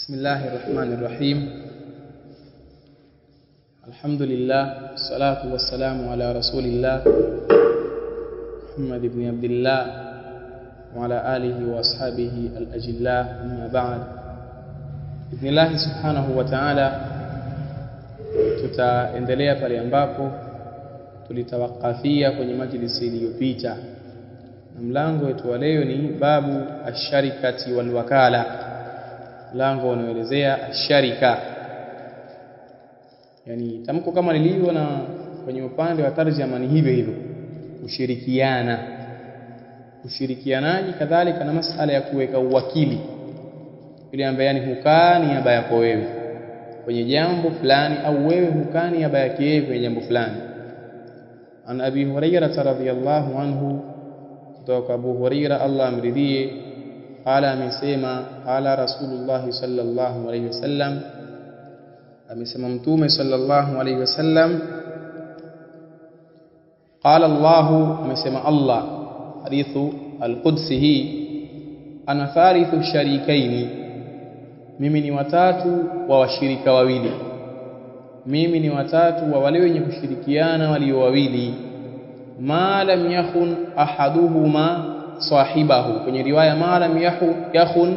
بسم الله الرحمن الرحيم. الحمد لله والصلاة والسلام على رسول الله محمد بن عبد الله وعلى آله وأصحابه الأجلاء. أما بعد، بإذن الله سبحانه وتعالى tutaendelea pale ambapo tulitawakafia kwenye majlisi iliyopita, na mlango wetu wa leo ni babu asharikati wal wakala. Mlango unaelezea asharika, yani tamko kama lilivyo, na kwenye upande wa tarjama ni hivyo hivyo, kushirikiana, ushirikianaji. Kadhalika na masala ya kuweka uwakili, ili ambaye yani hukaa niaba yako wewe kwenye jambo fulani, au wewe hukaa niaba yake yeye kwenye jambo fulani. An Abi Hurairah radhiyallahu anhu, kutoka Abu Hurairah Allah amridhie, qala amesema, qala Rasulullah sallallahu alayhi wasallam, amesema mtume sallallahu alayhi wasallam, qala Allah, amesema Allah, hadithu al-Qudsi hii, ana thalithu sharikaini, mimi ni watatu wa washirika wawili, mimi ni watatu wa wale wenye kushirikiana walio wawili. Ma lam yakhun ahaduhuma sahibahu, kwenye riwaya ma lam yakhun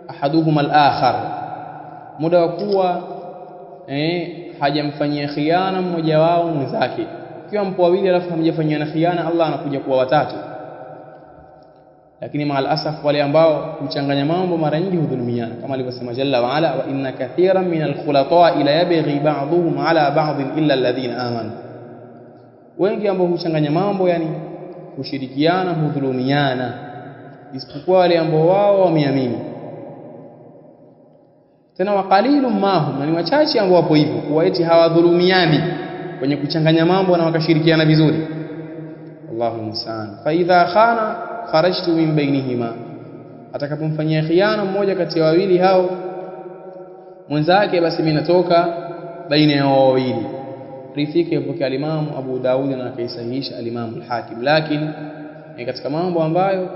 ahaduhuma al-akhar, muda wa kuwa hajamfanyia khiana mmoja wao mwenzake. Kiwa mpo wawili alafu hamjafanyana khiana, Allah anakuja kuwa watatu. Lakini maal asaf, wale ambao huchanganya mambo mara nyingi hudhulumiana, kama alivyosema Jalla wa Ala, wa inna kathiran min al-khulata ila yabghi ba'dhum ala ba'd illa alladhina amanu. Wengi ambao huchanganya mambo, yani kushirikiana, hudhulumiana, isipokuwa wale ambao wao wameamini. Tena wa qalilum mahum, ni wachache ambao wapo hivyo, kuwa eti hawadhulumiani kwenye kuchanganya mambo na wakashirikiana vizuri. Allahu musta'an. Fa idha khana kharajtu min bainihima, atakapomfanyia khiana mmoja kati ya wawili hao mwenzake, basi mimi natoka baina ya wawili. Rifiki yapokea al-Imam Abu Daud na akaisahihisha al-Imam al-Hakim, lakini katika mambo ambayo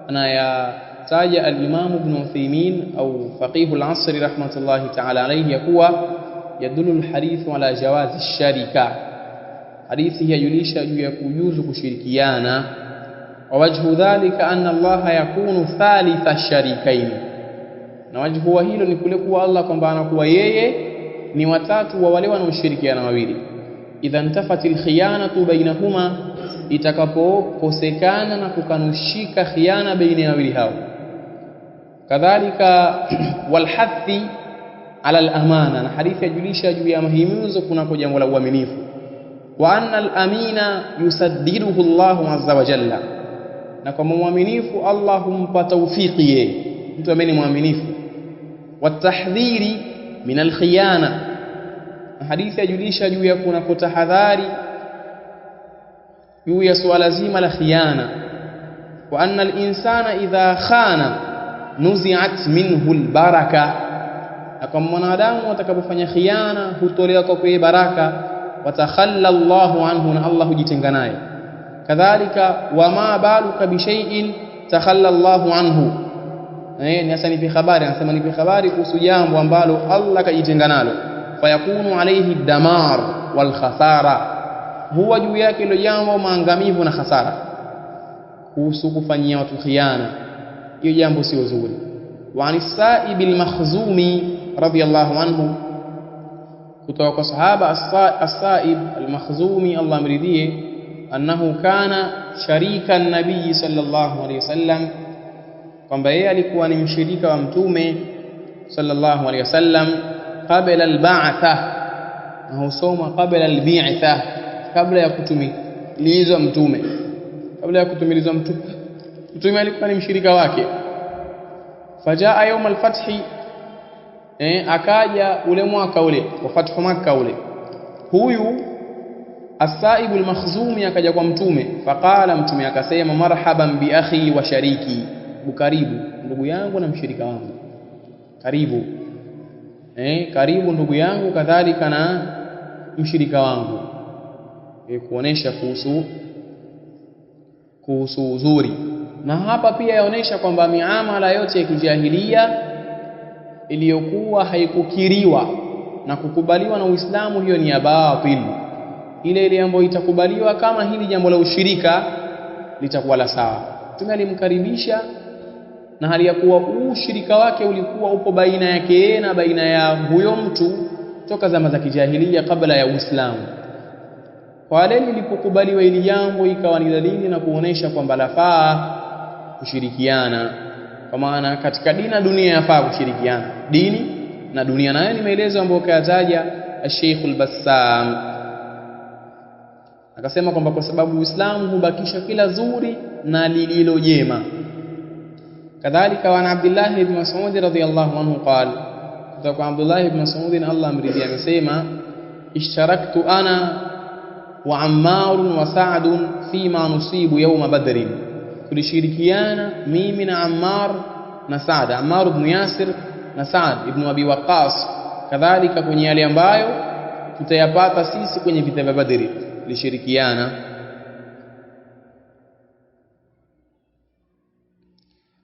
anayataja al-Imam Ibn Uthaymeen au faqih al-Asr rahmatullahi ta'ala alayhi, yakuwa yadullu al-hadith ala jawaz ash-sharika, hadithi hii yajulisha juu ya kujuzu kushirikiana. Wa wajhu dhalika anna Allah yakunu thalitha sharikaini, na wajhu wa hilo ni kule kuwa Allah kwamba anakuwa yeye ni watatu wa wale wanaoshirikiana wawili. Idha intafatil khiyanatu bainahuma, itakapokosekana na kukanushika khiana baina ya wawili hao. Kadhalika walhathi ala al-amana, na hadithi yajulisha juu ya mahimizo kunako jambo la uaminifu. Wa anna al-amina yusaddiduhu Allahu azza wa jalla, na kwa muaminifu Allah humpa tawfiki yeye, mtu ambaye ni muaminifu. Watahdhiri min al-khiyana, hadithi yajulisha juu ya kuna kutahadhari juu ya swala zima la khiyana. Wa anna al-insana idha khana nuzi'at minhu al-baraka, na kwa mwanadamu atakapofanya khiyana hutolewa kwake baraka. Watakhalla Allahu anhu, na Allah hujitenga naye. Kadhalika wama baluka bi shay'in takhalla Allahu anhu, ni hasa nipi habari, anasema nipi habari kuhusu jambo ambalo Allah kajitenga nalo. Fayakunu alayhi damar wal khasara, huwa juu yake hilo jambo maangamivu na hasara. Kuhusu kufanyia watu khiana, hiyo jambo sio zuri. Wa Anis-Sa'ib al-Makhzumi radiyallahu anhu, kutoka kwa sahaba As-Sa'ib al-Makhzumi Allah amridhie, annahu kana sharika an-nabii sallallahu alayhi wasallam, kwamba yeye alikuwa ni mshirika wa mtume sallallahu alayhi wasallam. Qabla al-ba'tha, na husoma qabla al-bi'tha, kabla ya kutumilizwa mtume. Kabla ya kutumilizwa mtume alikuwa ni mshirika wake. Fajaa yawm al-fathi, akaja ule mwaka ule wa fathu Makkah ule, huyu As-Sa'ib al-Makhzumi akaja kwa mtume. Faqala, mtume akasema, marhaban bi akhi wa shariki, karibu ndugu yangu na mshirika wangu, karibu karibu ndugu yangu, kadhalika na mshirika wangu, kuonesha kuhusu uzuri. Na hapa pia yaonesha kwamba miamala yote ya kijahilia iliyokuwa haikukiriwa na kukubaliwa na Uislamu, hiyo ni ya batil. Ile ambayo itakubaliwa kama hili jambo la ushirika litakuwa la sawa. Mtume alimkaribisha na hali ya kuwa ushirika wake ulikuwa upo baina yake na baina ya huyo mtu toka zama za kijahiliya kabla ya Uislamu. Kwa leo lilipokubaliwa ili jambo, ikawa ni dalili na kuonesha kwamba lafaa kushirikiana, kwa maana katika dini na dunia yafaa kushirikiana, dini na dunia. Nayo ni maelezo ambayo kayataja Sheikh al-Bassam, akasema kwamba kwa sababu Uislamu hubakisha kila zuri na lililo jema. Kadhalika wa Abdullah ibn Mas'ud radhiyallahu anhu qala, kutoka Abdullah ibn Mas'ud Allah amridhia, amesema ishtaraktu ana wa Ammar wa Sa'd fima nusibu yawm Badr, tulishirikiana mimi na Ammar na Sa'd, Ammar ibn Yasir na Sa'd ibn Abi Waqqas, kadhalika kwenye yale ambayo tutayapata sisi kwenye vita vya Badr tulishirikiana.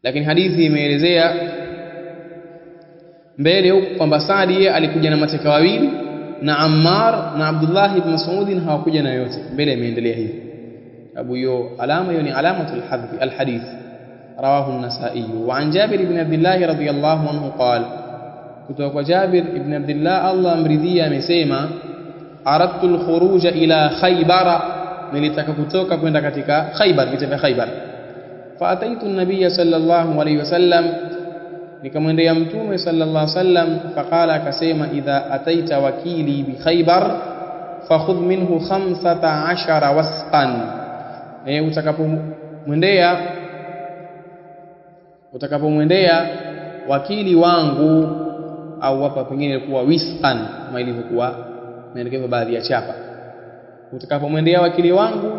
Lakini hadithi imeelezea mbele huko kwamba Sa'd yeye alikuja na mateka wawili na Ammar na Abdullah ibn Mas'ud hawakuja na yote. Mbele imeendelea hivi abu hiyo alama, hiyo ni alamatul hadhi alhadith. Rawahu an-Nasa'i. Wa an Jabir ibn Abdullah radhiyallahu anhu qala, kutoka kwa Jabir ibn Abdullah Allah amridhia, amesema aradtu al-khuruj ila Khaybar, nilitaka kutoka kwenda katika Khaybar, vita vya Khaybar. Fa ataitu an-nabiy sallallahu alayhi wasallam, nikamwendea mtume sallallahu alayhi wasallam. Faqala, akasema idha ataita wakili bi Khaybar fakhudh minhu 15 wasqan, utakapomwendea wakili wangu, au hapa pengine ilikuwa wisqan kama ilivyokuwa maelekezo baadhi ya chapa, utakapomwendea wakili wangu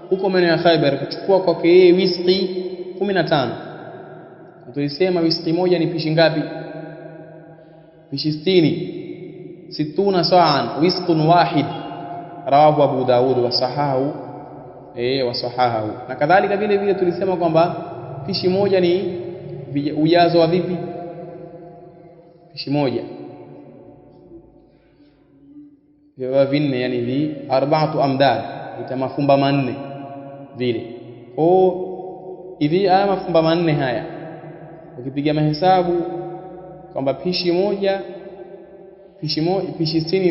huko maeneo ya Khaybar, kuchukua kwake yeye wisqi 15. Tulisema wisqi moja ni pishi ngapi? Pishi 60 sa'an, wisqun wahid. Rawahu Abu Daud wa sahahu na kadhalika. Vile vile tulisema kwamba pishi moja ni ujazo wa vipi? Pishi moja vya vinne, yani vi 4 amdad, ita mafumba manne vile. Hivi haya mafumba manne haya ukipiga mahesabu kwamba pishi 60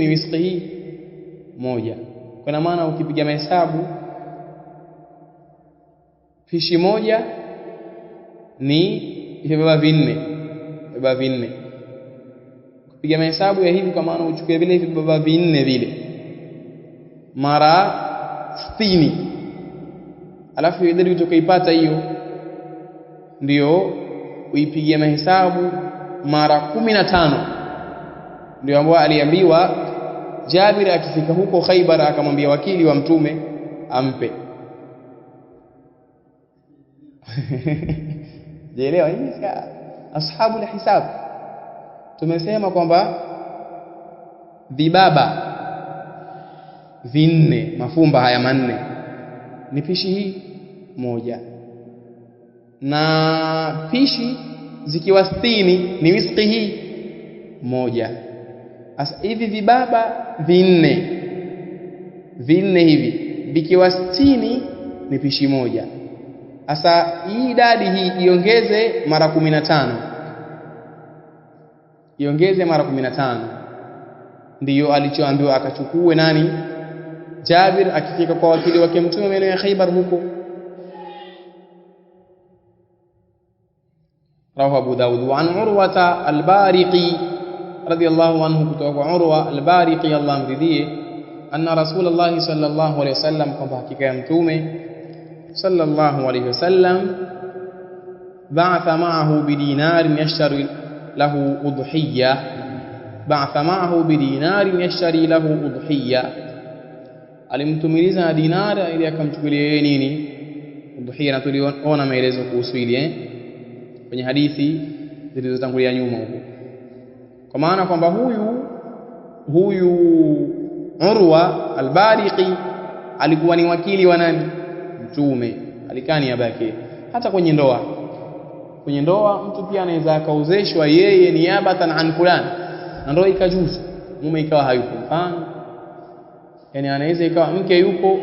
ni wisqi hii moja, kwa maana ukipiga mahesabu pishi moja ni vibaba vinne. Ukipiga mahesabu ya hivi, kwa maana uchukue vile vibaba vinne vile mara 60, alafu idadi utakayoipata hiyo ndio uipigie mahesabu mara 15. Ndio ambao aliambiwa Jabir akifika huko Khaybar, akamwambia wakili wa mtume ampe. Jielewa hii ashabu alhisab. Tumesema kwamba vibaba vinne, mafumba haya manne ni pishi hii moja, na pishi zikiwa 60 ni wisqi hii moja. Sasa hivi vibaba vinne hivi vikiwa 60 ni pishi moja. Sasa hii idadi hii iongeze mara 15, ndiyo alichoambiwa akachukue nani? Jabir akifika kwa wakili wake mtume maeneo ya Khaybar huko. Rawahu Abu Daud. Wa an Urwa al-Bariqi radiyallahu anhu, kutoka kwa Urwa al-Bariqi Allah amridhie, anna Rasulullah sallallahu alayhi wasallam, kwamba hakika ya mtume sallallahu alayhi wasallam ba'atha ma'ahu bidinarin yashtari lahu udhiyya, alimtumiliza na dinara ili akamchukulia yeye nini? Udhiyya. Na tuliona maelezo kuhusu ile kwenye hadithi zilizotangulia nyuma huko, kwa maana kwamba huyu Urwa al-Bariqi alikuwa ni wakili wa nani? Mtume. Alikani yabake hata kwenye ndoa. kwenye ndoa mtu pia anaweza akaozeshwa yeye niabatan an fulani na ndoa ikajuzu, mume ikawa hayupo. Mfano, yani anaweza ikawa mke yupo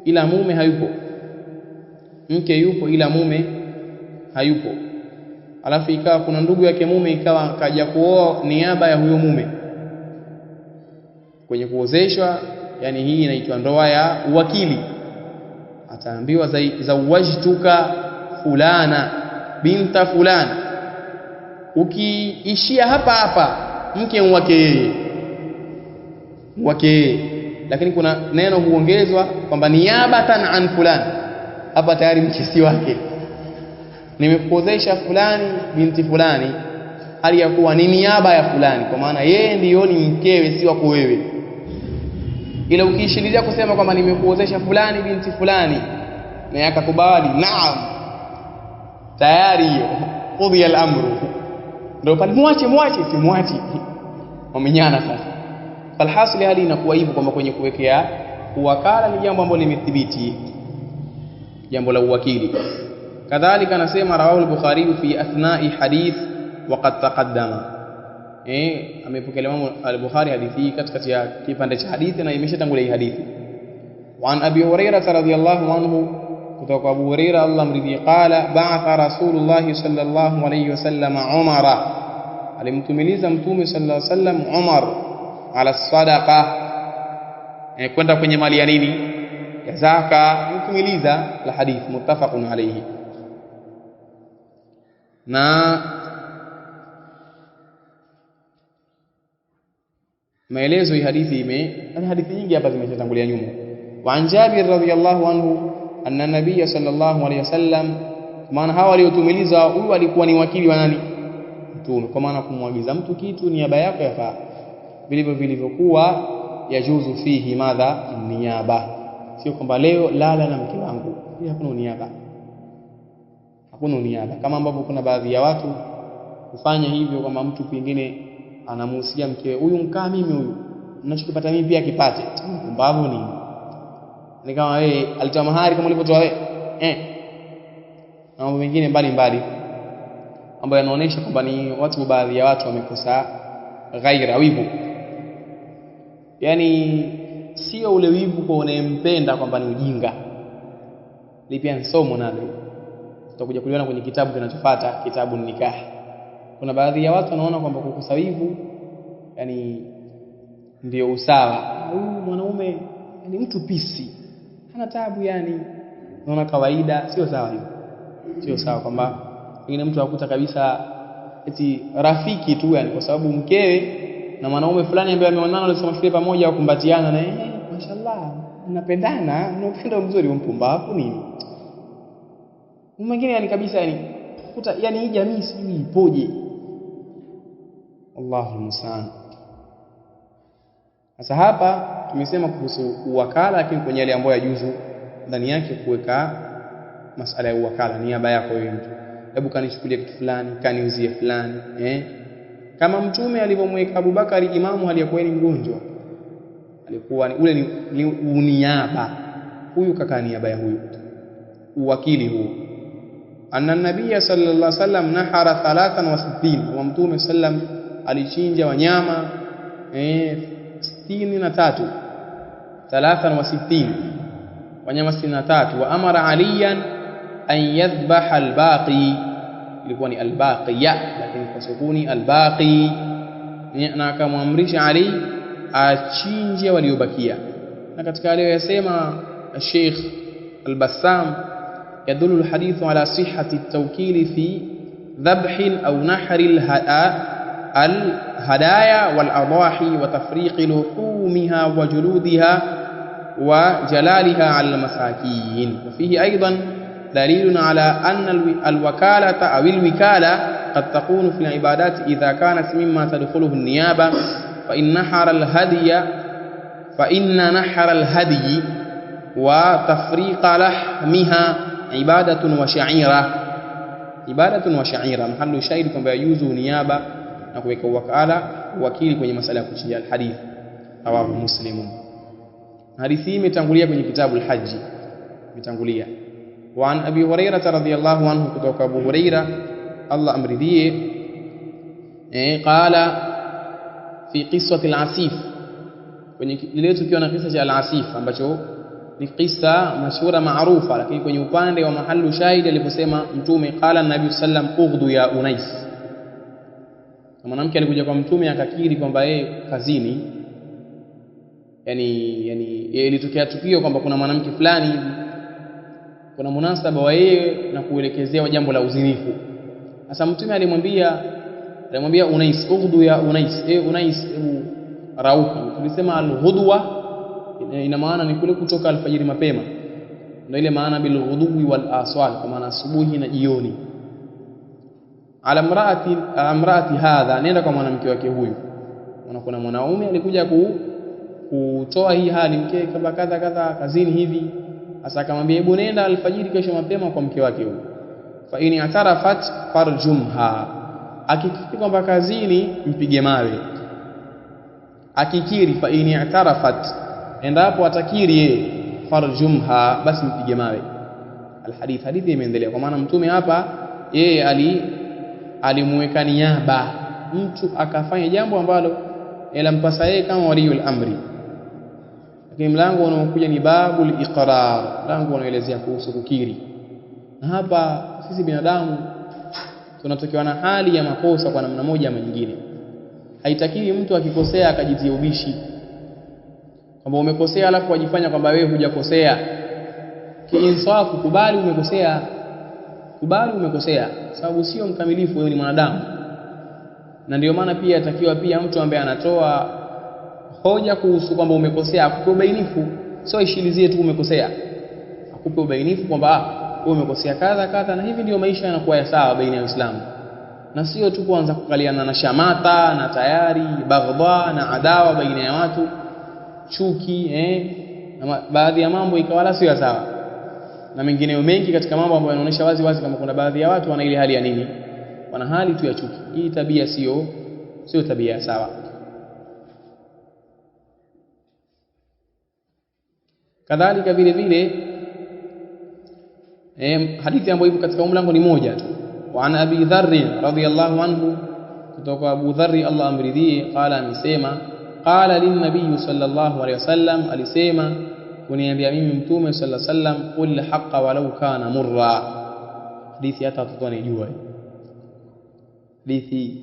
ila mume hayupo, mke yupo ila mume hayupo, alafu ikawa kuna ndugu yake mume ikawa kaja kuoa niaba ya huyo mume kwenye kuozeshwa, yani hii inaitwa ndoa ya uwakili. Ataambiwa zawajtuka fulana binta fulani, ukiishia hapa hapa mke wake yeye, lakini kuna neno huongezwa kwamba niabatan an fulani, hapa tayari mke si wake. Nimekuozesha fulani binti fulani hali ya kuwa ni niaba ya fulani, kwa maana yeye ndiyo ni mkewe, si wako wewe. Ila ukiishilia kusema kwamba nimekuozesha fulani binti fulani na yakakubali, naam, tayari hiyo qudhiya al-amru, ndio pale muache simwachi, wamenyana sasa. Falhasili hali inakuwa hivyo kwamba kwenye kuwekea uwakala ni jambo ambalo limethibiti, jambo la uwakili. Kadhalika anasema rawahu al-Bukhari fi athna'i hadith wa qad taqaddama, amepokea Imam al-Bukhari hadithi katikati ya kipande cha hadithi na imeshatangulia hii hadithi. Wa an Abi Hurairah radhiyallahu anhu, kutoka Abu Hurairah Allah mridhi, qala ba'atha Rasulullah sallallahu alayhi wasallam Umara, alimtumiliza mtume sallallahu alayhi wasallam Umar ala sadaqa, kwenda kwenye mali ya nini, ya zaka, mtumiliza. La hadith muttafaqun alayhi. Na maelezo hii hadithi hadithi nyingi hapa zimeshatangulia nyuma. Wa an Jabir radhiyallahu anhu anna nabiy sallallahu alayhi wasallam, maana hawa waliotumiliza huyu alikuwa ni wakili wa nani? Mtume. Kwa maana kumwagiza mtu kitu niaba yako yafaa vilivyokuwa yajuzu fihi madha niyaba, sio kwamba leo lala na mke wangu, hakuna niaba, hakuna niaba. Kama ambavyo kuna baadhi ya watu kufanya hivyo, kama mtu pengine anamuhusia mkewe, huyu mkaa mimi, huyu ninachokipata mimi pia kipate. Mbavu nini? Ni kama wewe alitoa mahari kama ulivyotoa wewe, na mambo mengine mbali ambayo yanaonyesha kwamba ni watu, baadhi ya watu wamekosa ghaira, wivu. Yani sio ule wivu kwa unayempenda kwamba ni ujinga, lipia nsomo nalo tutakuja kuliona kwenye kitabu kinachofuata, kitabu nikah. Kuna baadhi ya watu wanaona kwamba kukosa wivu yani ndio usawa. Huyu mwanaume ni mtu pisi, hana taabu, yani naona kawaida. Sio sawa hiyo, sio sawa kwamba pengine mtu akuta kabisa eti rafiki tu, yani kwa sababu mkewe na mwanaume fulani ambaye ameonana walisoma shule pamoja wakumbatiana na mashallah mnapendana, mnapenda mzuri, mpumbavu nini mwingine, yani kabisa, yani kuta yani hii jamii sijui ipoje. Allahu musta'an. Sasa hapa tumesema kuhusu uwakala, lakini kwenye yale ambayo yajuzu ndani yake kuweka masala ya uwakala, niaba yako wewe mtu, hebu kanichukulie kitu fulani, kaniuzie fulani, kama mtume alivyomweka Abubakari imamu aliyekuwa ni mgonjwa, alikuwa ule ni uniaba, huyu kaka niaba ya huyu, uwakili huu. Anna nabiyya sallallahu alaihi wasallam nahara 63, wa mtume sallam alichinja wanyama 63, 63 wanyama 63. Wa amara aliyan an yadhbaha albaqi, ilikuwa ni albaqiya lakini kwa sukuni albaqi, na akamwamrisha Ali achinje waliobakia. Na katika leo yasema Sheikh Al-Bassam, يدل الحديث على صحة التوكيل في ذبح أو نحر الهدايا والأضاحي وتفريق لحومها وجلودها وجلالها على المساكين. وفيه أيضا دليل على أن الوكالة أو الوكالة قد تكون في العبادات إذا كانت مما تدخله النيابة، فإن نحر الهدي وتفريق لحمها عبادة وشعيرة. محل شاهد kwamba yajuzu niaba na kuweka wakili kwenye masala ya kuchinja. Alhadith rawahu Muslim. Hadithi hii imetangulia kwenye kitabu al-Hajj, imetangulia. وعن أبي هريرة رضي الله عنه kutoka Abu Huraira Allah amridhie قال في قصة العسيف kwenye ile tukio na kisa cha al-Asif ambacho ni kisa mashhura maarufa, lakini kwenye upande wa mahallu shahidi aliposema mtume qala an-nabii sallam ughdu ya Unais. Mwanamke alikuja kwa mtume akakiri kwamba yeye kazini, yani ilitokea tukio kwamba kuna mwanamke fulani hivi kuna munasaba wa yeye na kuelekezea jambo la uzinifu. Sasa mtume alimwambia Unais ughdu ya Unais, Unais rauka. Tulisema al-ghudwa ina maana ni kule kutoka alfajiri mapema, ndio ile maana bil ghudwi wal aswal, kwa maana asubuhi na jioni. Ala mraati hadha, nenda kwa mwanamke wake huyu. Kuna mwanaume alikuja kutoa hii hali, mke kama kadha kazini hivi. Sasa akamwambia hebu nenda alfajiri kesho mapema kwa mke wake huyu. Fa in atarafat farjumha, akikiri kwamba kazini mpige mawe. Akikiri fa in atarafat, endapo atakiri yeye farjumha, basi mpige mawe. Hadithi imeendelea, kwa maana mtume hapa yeye alimweka niaba mtu akafanya jambo ambalo ilampasa yeye kama waliul amri. Lakini mlango unaokuja ni babul iqrar, mlango unaelezea kuhusu kukiri. Na hapa sisi binadamu tunatokewa na hali ya makosa kwa namna moja ama nyingine. Haitakiwi mtu akikosea akajitia ubishi kwamba umekosea alafu wajifanya kwamba wewe hujakosea. Kiinsafu, kubali umekosea, sababu sio mkamilifu, wewe ni mwanadamu. Na ndio maana pia atakiwa pia mtu ambaye anatoa hoja kuhusu kwamba umekosea akupe ubainifu, sio ishilizie tu umekosea, akupe ubainifu kwamba wewe umekosea kadha, na hivi ndio maisha yanakuwa ya sawa baina ya Uislamu. Na sio tu kuanza kukaliana na shamata na tayari baghdha na adawa baina ya watu, chuki na baadhi ya mambo ikawala sio sawa, na mengineyo mengi katika mambo ambayo yanaonyesha wazi kama kuna baadhi ya watu wana ile hali ya nini, wana hali tu ya chuki. Hii tabia sio tabia sawa. Kadhalika vile vile hadithi ambayo ipo katika mlango ni moja tu. Wa an Abi Dharr radhiyallahu anhu, kutoka Abu Dharr Allah amridhie, qala amesema qala lin nabiy sallallahu alayhi wasallam, alisema kuniambia mimi mtume sallallahu alayhi wasallam, qul haqqa walau kana murra. Hadithi hata watoto wanajua hadithi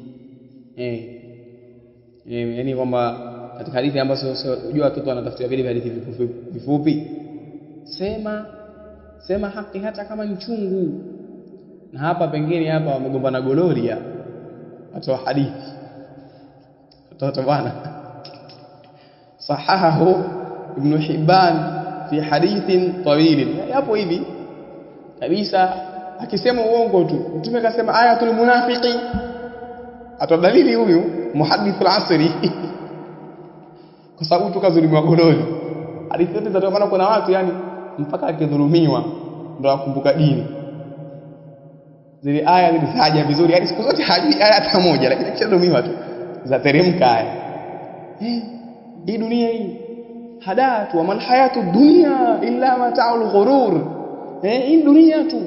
yani kwamba katika hadithi ambazo unajua watoto wanatafutia vile hadithi vifupi, sema haki hata kama ni chungu. Na hapa pengine hapa wamegombana gololi ya watu wa hadithi, watoto bwana. Sahahahu Ibn Hibban fi hadithin tawil, hapo hivi kabisa akisema uongo tu. Mtume akasema ayatul munafiqi, atadalili huyu muhaddith al-asri kwa sababu tukadhulumiwa gololi. Hadithi zote zinatokana, kuna watu yani mpaka akidhulumiwa ndio akumbuka dini. Zile aya zilizaja vizuri, yani siku zote hajui aya hata moja, lakini akidhulumiwa tu zateremka aya. Hii dunia hii hadatu wa mal hayatu dunya illa mata'ul ghurur. Hii dunia tu,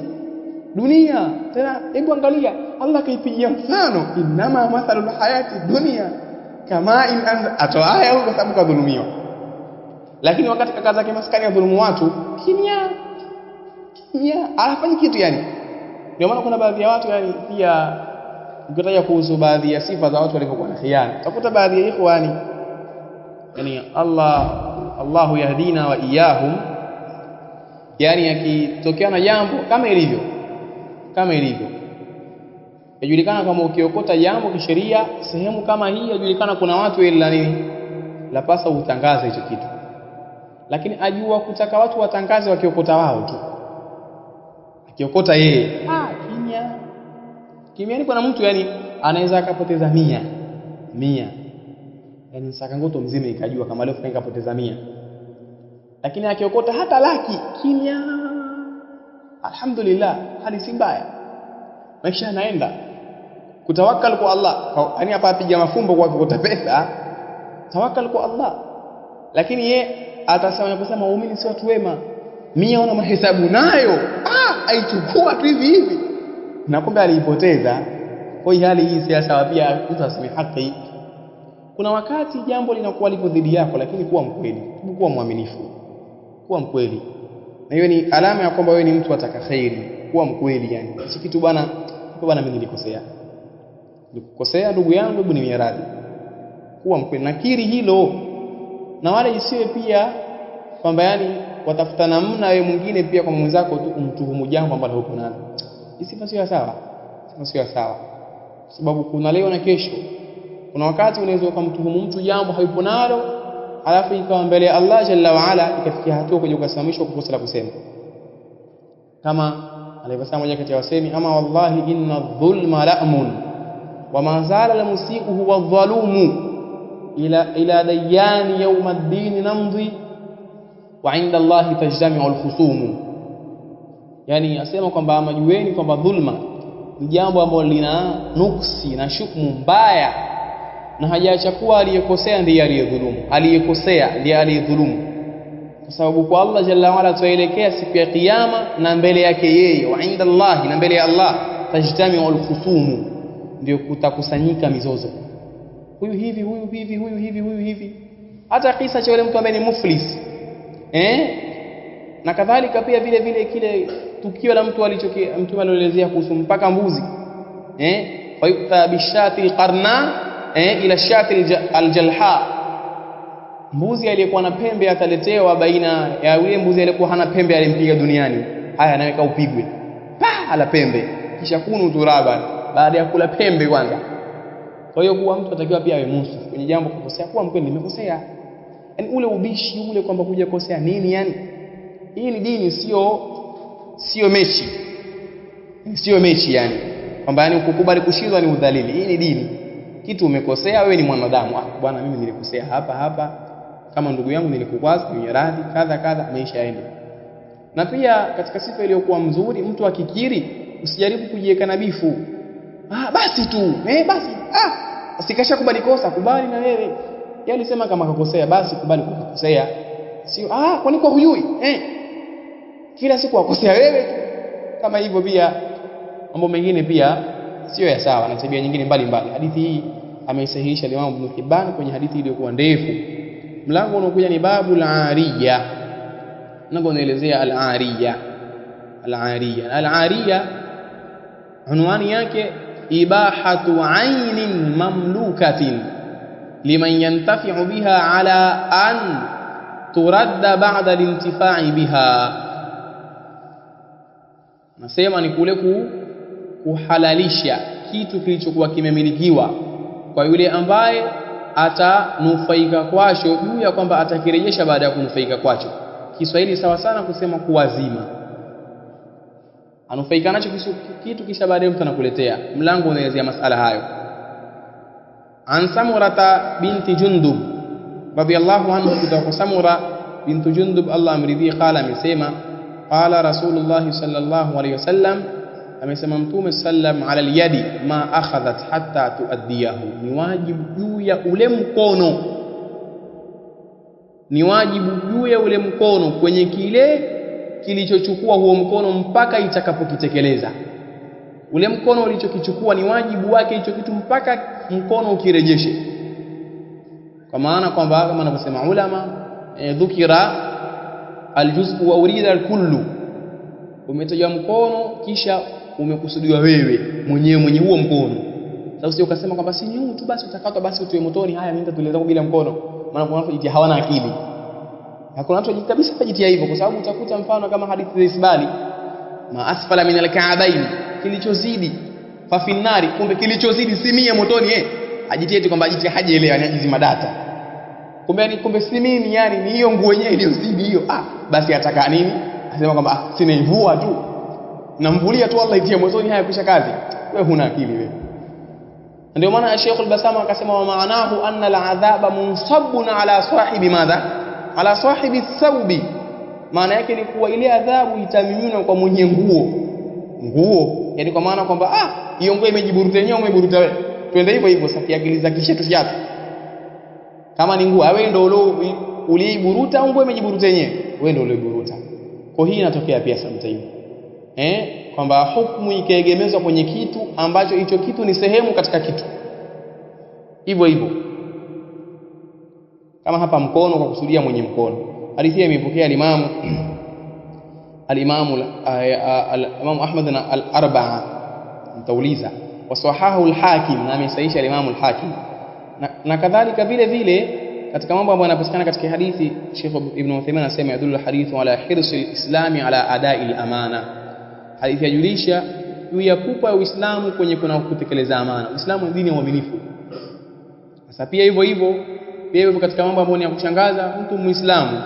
dunia tena. Hebu angalia Allah kaipigia mfano, inama mathalul hayati dunya kama in atoa aya huko sababu kadhulumiwa. Lakini wakati kaka zake maskani ya dhulumu watu, kimya hafanyi kitu yani. Ndio maana kuna baadhi ya watu yani pia ukitaja kuhusu baadhi ya sifa za watu walivyokuwa na khiana, utakuta baadhi ya ikhwani yani Allahu yahdina wa iyahum, yani akitokea na jambo kama ilivyo yajulikana kama ukiokota jambo kisheria sehemu kama hii, yajulikana kuna watu ila nini lapasa utangaze hicho kitu, lakini ajua kutaka watu watangaze wakiokota wao tu. Akiokota yeye kimya ni kuna mtu yani anaweza akapoteza 100 yani sakangoto mzima ikajua kama leo fulani kapoteza 100, lakini akiokota hata laki kimya, alhamdulillah, hali si mbaya, maisha yanaenda. Kutawakkal kwa Allah, yani hapa apiga mafumbo kwa kuokota pesa, tawakkal kwa Allah. Lakini ye atasema waumini si watu wema, 100 una mahesabu nayo, aichukua tu hivi hivi, na kumbe aliipoteza. Kwa hiyo hali hii si sawa. Pia mtu aseme haki, kuna wakati jambo linakuwa lipo dhidi yako, lakini kuwa mkweli, kuwa mwaminifu, kuwa mkweli, na hiyo ni alama ya kwamba wewe ni mtu ataka khairi. Kuwa mkweli, yani si kitu bwana mimi nilikukosea ndugu yangu, hebu niwie radhi. Kuwa mkweli, nakiri hilo, na wala isiwe pia kwamba yani watafuta namna wewe mwingine pia kwa mwenzako tu umtuhumu jambo ambalo huko nalo. Isifa sio sawa, sio sawa, sababu kuna leo na kesho. Kuna wakati unaweza ukamtuhumu mtu jambo hayupo nalo, alafu ikawa mbele ya Allah jalla wa ala ikafikia hatua kuja kusamishwa kwa kosa la kusema, kama alivyosema mmoja kati ya wasemi, ama wallahi inna dhulma la'mun wa ma zala al-musii'u huwa adh-dhalumu ila dayani yawm ad-din namdi wa 'inda Allah tajtami'u al-khusum. Yani asema kwamba majueni kwamba dhulma ni jambo ambalo lina nuksi na shukmu mbaya, na hajaacha kuwa aliyekosea ndiye aliyedhulumu, aliyekosea ndiye aliyedhulumu, kwa sababu kwa Allah jalla wa ala tuelekea siku ya kiyama na mbele yake yeye, wa inda Allah, na mbele ya Allah tajtami'u al-khusum, ndio kutakusanyika mizozo, huyu hivi, huyu hivi, huyu hivi, huyu hivi. Hata kisa cha yule mtu ambaye ni muflis, na kadhalika pia vile vile kile tukio la mtu mtu alielezea kuhusu mpaka mbuzi, fa yukta bishati alqarna ila shati aljalha, mbuzi aliyekuwa na pembe ataletewa baina ya yule mbuzi aliyekuwa hana pembe alimpiga duniani, haya anaweka upigwe ala pembe, kisha kunu turaba baada ya kula pembe kwanza. Kwa hiyo kuwa mtu atakiwa pia awe munsif kwenye jambo, kukosea kuwa mkweli, nimekosea, yani ule ubishi ule kwamba kuja kukosea nini, yani hii ni dini, sio mechi, sio mechi, yani kwamba yani ukukubali kushindwa ni udhalili. Hii ni dini. Kitu umekosea, wewe ni mwanadamu, bwana mimi nilikosea hapa, kama ndugu yangu nilikukwaza, ni radhi kadha, maisha yaende. Na pia katika sifa iliyokuwa mzuri, mtu akikiri usijaribu kujiweka na bifu, basi tu basi usikasha kubali kosa, kubali na wewe. Yeye alisema kama kakosea, basi kubali kukosea, sio kwa nini kwa hujui kila siku akosea wewe tu. Kama hivyo pia mambo mengine pia sio ya sawa, na tabia nyingine mbalimbali. Hadithi hii ameisahihisha Imam Ibn Hibban kwenye hadithi iliyokuwa ndefu. Mlango unaokuja ni babu al-ariya, mlango unaelezea al-ariya. Al-ariya unwani yake ibahatu aynin mamlukatin liman yantafi'u biha ala an turadda ba'da al-intifa'i biha. Nasema ni kule kuhalalisha kitu kilichokuwa kimemilikiwa kwa yule ambaye atanufaika kwacho, juu ya kwamba atakirejesha baada ya kunufaika kwacho. Kiswahili sawa sana kusema kuwazima, anufaika nacho kitu kisha baadaye mtu anakuletea. Mlango unaelezea masala hayo. An Samurata binti Jundub radiyallahu anhu, kutoka Samura binti Jundub Allah amridhi, qala, amesema qala Rasulullah sallallahu alayhi wasallam, amesema Mtume sallam, ala al-yadi ma akhadhat hatta tuaddiyahu, ni wajibu juu ya ule mkono, ni wajibu juu ya ule mkono kwenye kile kilichochukua huo mkono mpaka itakapokitekeleza. Ule mkono ulichokichukua ni wajibu wake hicho kitu mpaka mkono ukirejeshe. Kwa maana kwamba kama anavyosema ulama, dhukira aljuz'u wa urida alkullu, umetajwa mkono kisha umekusudiwa wewe mwenyewe mwenye huo mkono. Sasa usije ukasema kwamba si nyuu tu basi utakatwa basi utoe motoni, haya mimi nitatueleza bila mkono. Maana kuna watu jitia hawana akili, hakuna watu kabisa kujitia hivyo, kwa sababu utakuta mfano kama hadithi za Isbali, ma asfala min al-ka'bayn, kilichozidi fa fi nari, kumbe kilichozidi si mia motoni. Ajitie eti kwamba ajitie, hajielewa, ni ajizima data, kumbe si mimi, yani ni hiyo nguo yenyewe iliyozidi hiyo. Basi ataka nini? Asema kwamba sinaivua tu, namvulia tu Allah itie motoni, haya kisha kazi. Wewe huna akili wewe. Ndio maana Sheikh al-Basama akasema, wa maanahu anna al-adhaba munsabun ala sahibi madha, ala sahibi thawbi, maana yake ni kuwa ile adhabu itamiminwa kwa mwenye nguo, yani kwa maana kwamba hiyo nguo imejiburuta yenyewe, umeburuta wewe, twende hivyo hivyo. Sasa kiakili za kishetu siapo, kama ni nguo wewe ndio uliiburuta au nguo imejiburuta yenyewe, wewe ndio uliiburuta. Kwa hii inatokea pia sometimes kwamba hukumu ikaegemezwa kwenye kitu ambacho hicho kitu ni sehemu katika kitu. Hivyo hivyo kama hapa mkono, kwa kusudia mwenye mkono. Hadithi imepokea al-Imam Ahmad na al-Arba'a, mtauliza wasahahu al-Hakim, na amesahihisha al-Imam al-Hakim. Na kadhalika vile vile katika mambo ambayo yanapatikana katika hadithi, Sheikh Ibn Uthaymeen anasema yadullu hadithu ala hirsi al-islami ala adai al-amana. Hadithi yajulisha juu ya pupa ya Uislamu kwenye kuna kutekeleza amana. Uislamu ni dini ya uaminifu. Sasa pia hivyo katika mambo ambayo ni ya kushangaza, mtu Muislamu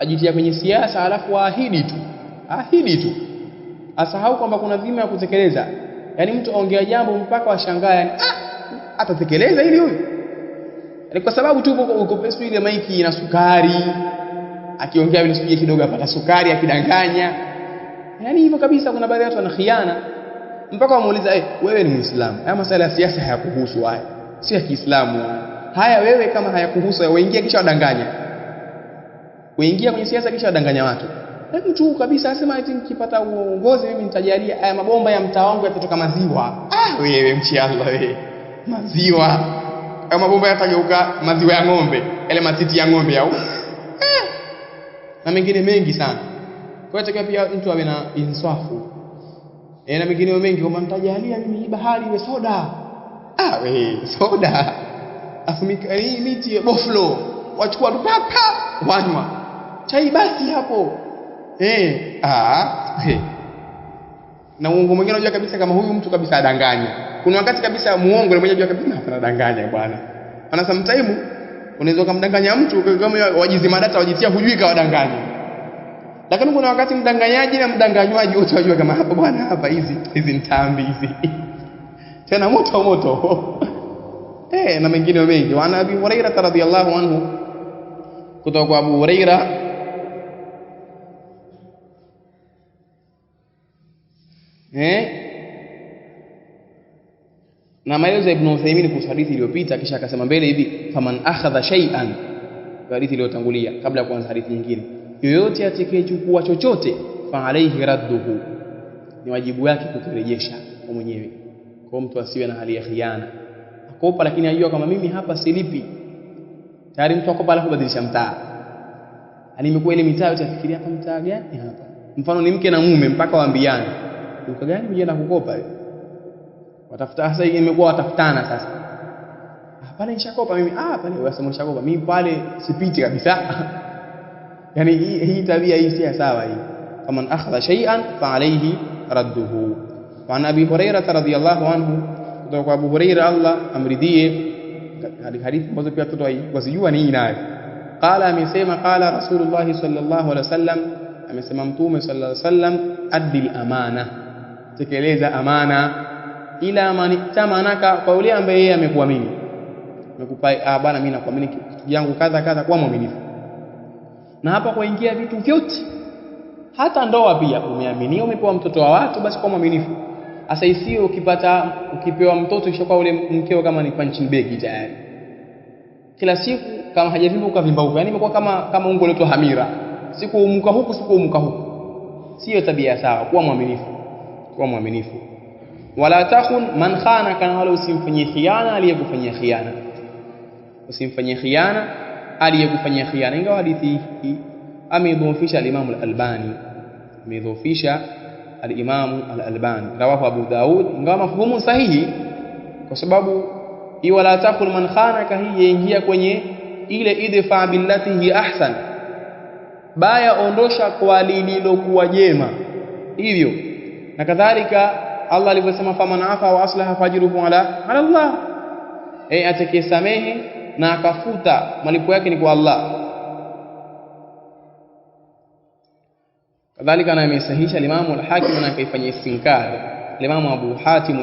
ajitia kwenye siasa alafu ahidi tu asahau kwamba kuna dhima ya kutekeleza. Yaani mtu aongea jambo mpaka washangaa, yani atatekeleza ili huyu, yani kwa sababu tu uko pesa ile maiki ina sukari, akiongea vile sije kidogo apata sukari, akidanganya. Yani hivyo kabisa. Kuna baadhi ya watu wanakhiana mpaka wamuuliza wewe ni Muislamu, haya masuala ya siasa hayakuhusu, haya si ya Kiislamu haya, wewe kama hayakuhusu waingia kisha wadanganya, waingia kwenye siasa kisha wadanganya watu. Lakini tu kabisa asema eti nikipata uongozi mimi nitajalia haya mabomba ya mtaa wangu yatatoka maziwa. Wewe mchi Allah wewe, maziwa kama mabomba yatageuka maziwa ya ng'ombe, yale matiti ya ng'ombe au na mengine mengi sana. Kwa hiyo pia mtu awe na insafu. Na mengine mengi, kama nitajalia mimi bahari iwe soda. Wewe soda afumika hii miti ya boflo wachukua papa wanywa chai basi hapo. Na uongo mwingine unajua kabisa kama huyu mtu kabisa adanganya. Kuna wakati kabisa muongo mmoja unajua kabisa anadanganya bwana. Ana sometimes unaweza kumdanganya mtu kama wajizima data wajitia hujui kawadanganya. Lakini kuna wakati mdanganyaji na mdanganywaji wote wajua kama hapa bwana, hapa hizi ntambi hizi. Tena moto. Na mengine mengi. Wa Abi Hurairah radhiyallahu anhu, kutoka kwa Abu Hurairah na maelezo ya Ibn Uthaymeen kuhusu hadithi iliyopita, kisha akasema mbele hivi faman akhadha shay'an, hadithi iliyotangulia kabla ya kuanza hadithi nyingine, yoyote atakayechukua chochote fa alayhi radduhu, ni wajibu wake kukirejesha kwa mwenyewe. Kwa mtu asiwe na hali ya khiana, akopa lakini ajua kama mimi hapa silipi. Tayari mtu akopa alafu badilisha mtaa, yani imekuwa ile mitaa yote afikiria hapa mtaa gani hapa. Mfano ni mke na mume mpaka waambiane duka gani mjenda kukopa hiyo, watafuta. Sasa imekuwa watafutana sasa, pale nishakopa mimi, pale wasema nishakopa mimi, pale sipiti kabisa. Yani hii tabia hii si sawa hii. Faman akhadha shay'an fa alayhi radduhu. Wa Abi Hurairah radhiyallahu anhu, kutoka kwa Abu Hurairah Allah amridhie, hadithi ambazo pia watoto wasijua ni nayo. Qala, amesema qala Rasulullah sallallahu alaihi wasallam, amesema Mtume sallallahu alaihi wasallam, adil amana, tekeleza amana, ila man tamanaka, kwa yule ambaye yeye amekuamini, amekupa bwana mimi nakuamini kitu yangu kadha, kwa mwaminifu. Na hapa kuingia vitu vyote, hata ndoa pia umeaminiwa, umepewa mtoto wa watu, basi kwa mwaminifu. Asa isiyo ukipewa mtoto ishokuwa ule mkeo kama ni punching bag tayari, kila siku kama hajavimba ukavimba huko, yani imekuwa kama ungo leto hamira, siku umuka huku siku umuka huku. Sio tabia sawa. Kuwa mwaminifu. Wala takhun man khana, kana wala usimfanyie khiana aliyekufanyia khiana, usimfanyie khiana aliyekufanyia khiana. Ingawa hadithi hii ameidhofisha al-Imam al-Albani, rawahu Abu Daud, ingawa mafhumu sahihi, kwa sababu hii wala takhun man khana hii yaingia kwenye ile idfa billati hi ahsan, baya ondosha kwa lililokuwa jema. Hivyo na kadhalika Allah alivyosema faman afa wa aslaha fajruhu ala Allah, atakayesamehe na akafuta malipo yake ni kwa Allah. Kadhalika na amesahihisha Imam al-Hakim na akaifanyia istinkar Imam Abu Hatim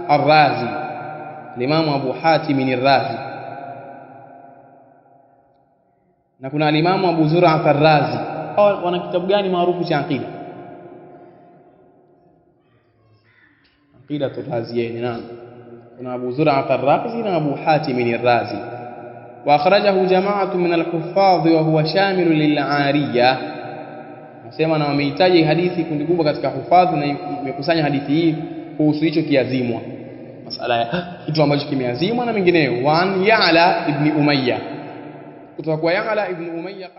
ar-Razi, Imam Abu Hatim ar-Razi. Na kuna Imam Abu Zur'a ar-Razi. Wana kitabu gani maarufu cha aqida? Aqida ar-Raziyain. Naam, kuna Abu Zur'a ar-Razi na Abu Hatim ar-Razi. Wa akhrajahu jama'atu min al-huffaz wa huwa shamil lil-'ariyah. Sema na wamehitaji hadithi kundi kubwa katika hufadhi na imekusanya hadithi hii kuhusu hicho kiazimwa, masala ya kitu ambacho kimeazimwa na mengineyo. Wan Ya'la ibn Umayya, kutoka kwa Ya'la ibn Umayya.